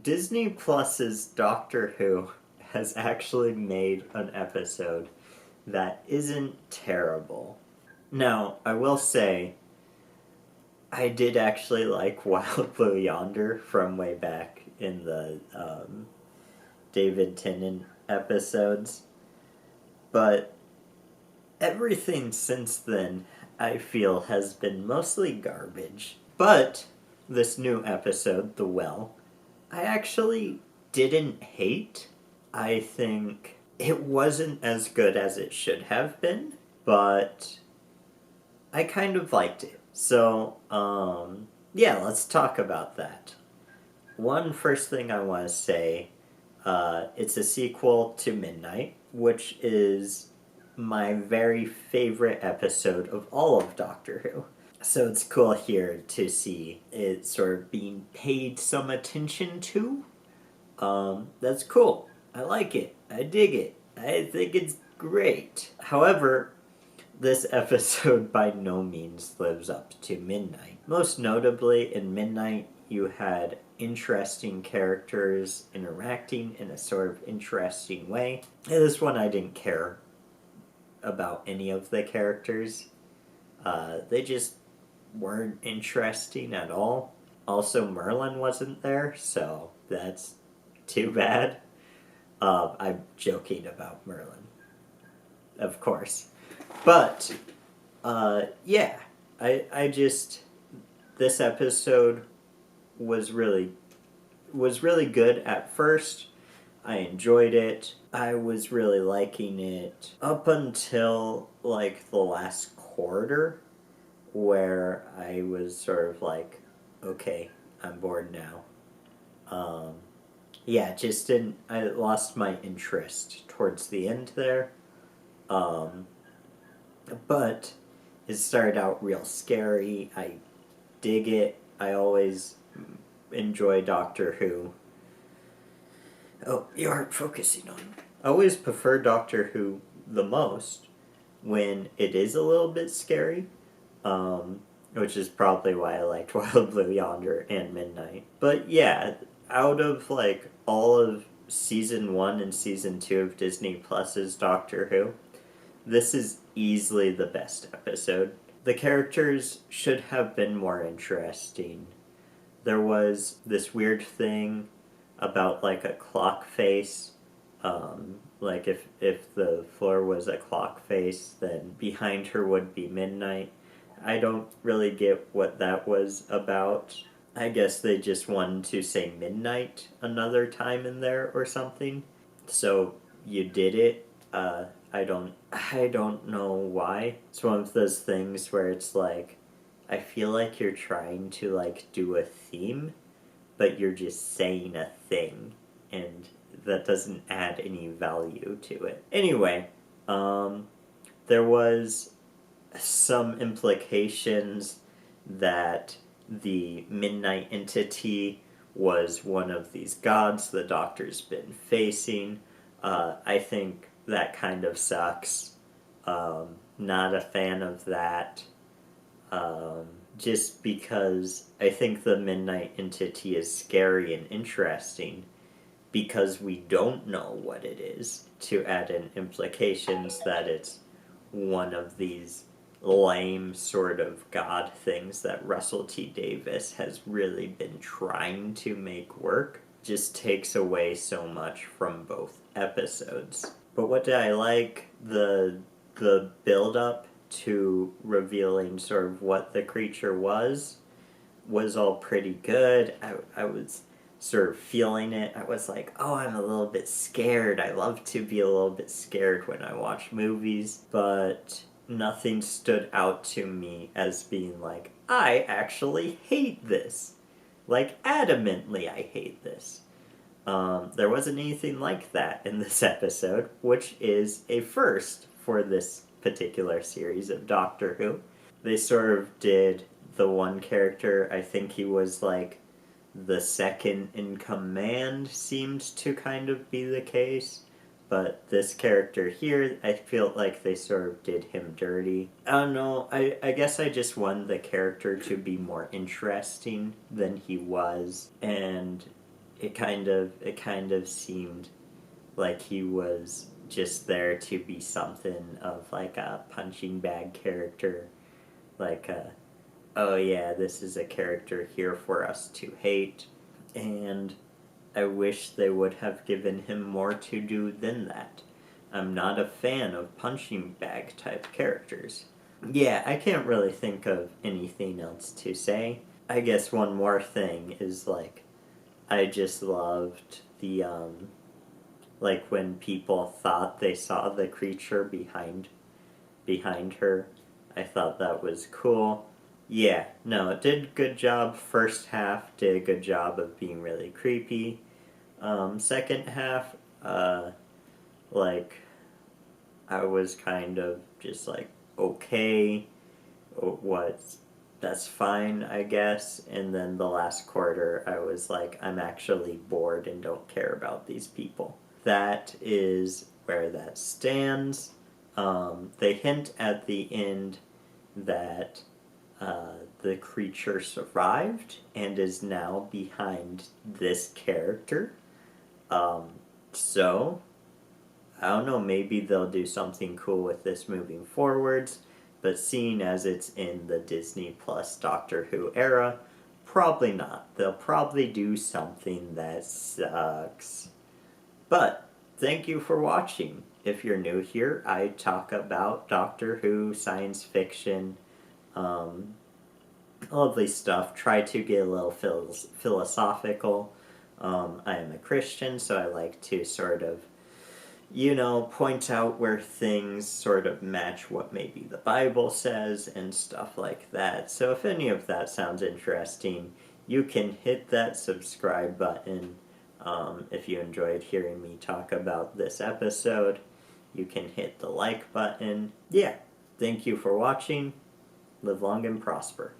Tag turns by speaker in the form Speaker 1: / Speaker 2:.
Speaker 1: Disney Plus's Doctor Who has actually made an episode that isn't terrible. Now, I will say, I did actually like Wild Blue Yonder from way back in the David Tennant episodes, but everything since then, I feel, has been mostly garbage. But this new episode, The Well, I actually didn't hate. I think it wasn't as good as it should have been, but I kind of liked it. So, yeah, let's talk about that. One first thing I want to say, it's a sequel to Midnight, which is my very favorite episode of all of Doctor Who. So it's cool here to see it sort of being paid some attention to. That's cool. I like it. I dig it. I think it's great. However, this episode by no means lives up to Midnight. Most notably, in Midnight, you had interesting characters interacting in a sort of interesting way. In this one, I didn't care about any of the characters. They just weren't interesting at all. Also, Merlin wasn't there, so that's too bad. I'm joking about Merlin, of course. But, yeah, I just, this episode was really good at first. I enjoyed it. I was really liking it up until, like, the last quarter, where I was sort of like, okay, I'm bored now. Yeah, just didn't, I lost my interest towards the end there. But it started out real scary. I dig it. I always enjoy Doctor Who. Oh, you aren't focusing on. I always prefer Doctor Who the most when it is a little bit scary, which is probably why I liked Wild Blue Yonder and Midnight. But yeah, out of like all of season 1 and season 2 of Disney Plus's Doctor Who, this is easily the best episode. The characters should have been more interesting. There was this weird thing about like a clock face. Like if the floor was a clock face, then behind her would be Midnight. I don't really get what that was about. I guess they just wanted to say Midnight another time in there or something. So you did it. I don't know why. It's one of those things where it's like, I feel like you're trying to like do a theme, but you're just saying a thing, and that doesn't add any value to it. Anyway, there was some implications that the Midnight entity was one of these gods the Doctor's been facing. I think that kind of sucks. Not a fan of that. Just because I think the Midnight entity is scary and interesting because we don't know what it is, to add in implications that it's one of these lame sort of god things that Russell T Davies has really been trying to make work, just takes away so much from both episodes. But what did I like? The build up to revealing sort of what the creature was all pretty good. I was sort of feeling it. I was like, oh, I'm a little bit scared. I love to be a little bit scared when I watch movies, but nothing stood out to me as being like, I actually hate this. Like, adamantly I hate this. There wasn't anything like that in this episode, which is a first for this particular series of Doctor Who. They sort of did the one character, I think he was like the second in command, seemed to kind of be the case. But this character here, I feel like they sort of did him dirty. I don't know, I guess I just wanted the character to be more interesting than he was. And it kind of seemed like he was just there to be something of like a punching bag character, like a, oh yeah, this is a character here for us to hate, and I wish they would have given him more to do than that. I'm not a fan of punching bag type characters. Yeah, I can't really think of anything else to say. I guess one more thing is like I just loved the like when people thought they saw the creature behind her. I thought that was cool. Yeah, no, it did a good job. First half did a good job of being really creepy. Second half, like I was kind of just like okay, what that's fine, I guess. And then the last quarter, I was like, I'm actually bored and don't care about these people. That is where that stands. They hint at the end that the creature survived and is now behind this character. Um, so, I don't know, maybe they'll do something cool with this moving forwards, but seeing as it's in the Disney Plus Doctor Who era, probably not. They'll probably do something that sucks. But thank you for watching. If you're new here, I talk about Doctor Who, science fiction, um, lovely stuff. Try to get a little philosophical. I am a Christian, so I like to sort of point out where things sort of match what maybe the Bible says and stuff like that. So if any of that sounds interesting, you can hit that subscribe button. If you enjoyed hearing me talk about this episode, you can hit the like button. Yeah, thank you for watching. Live long and prosper.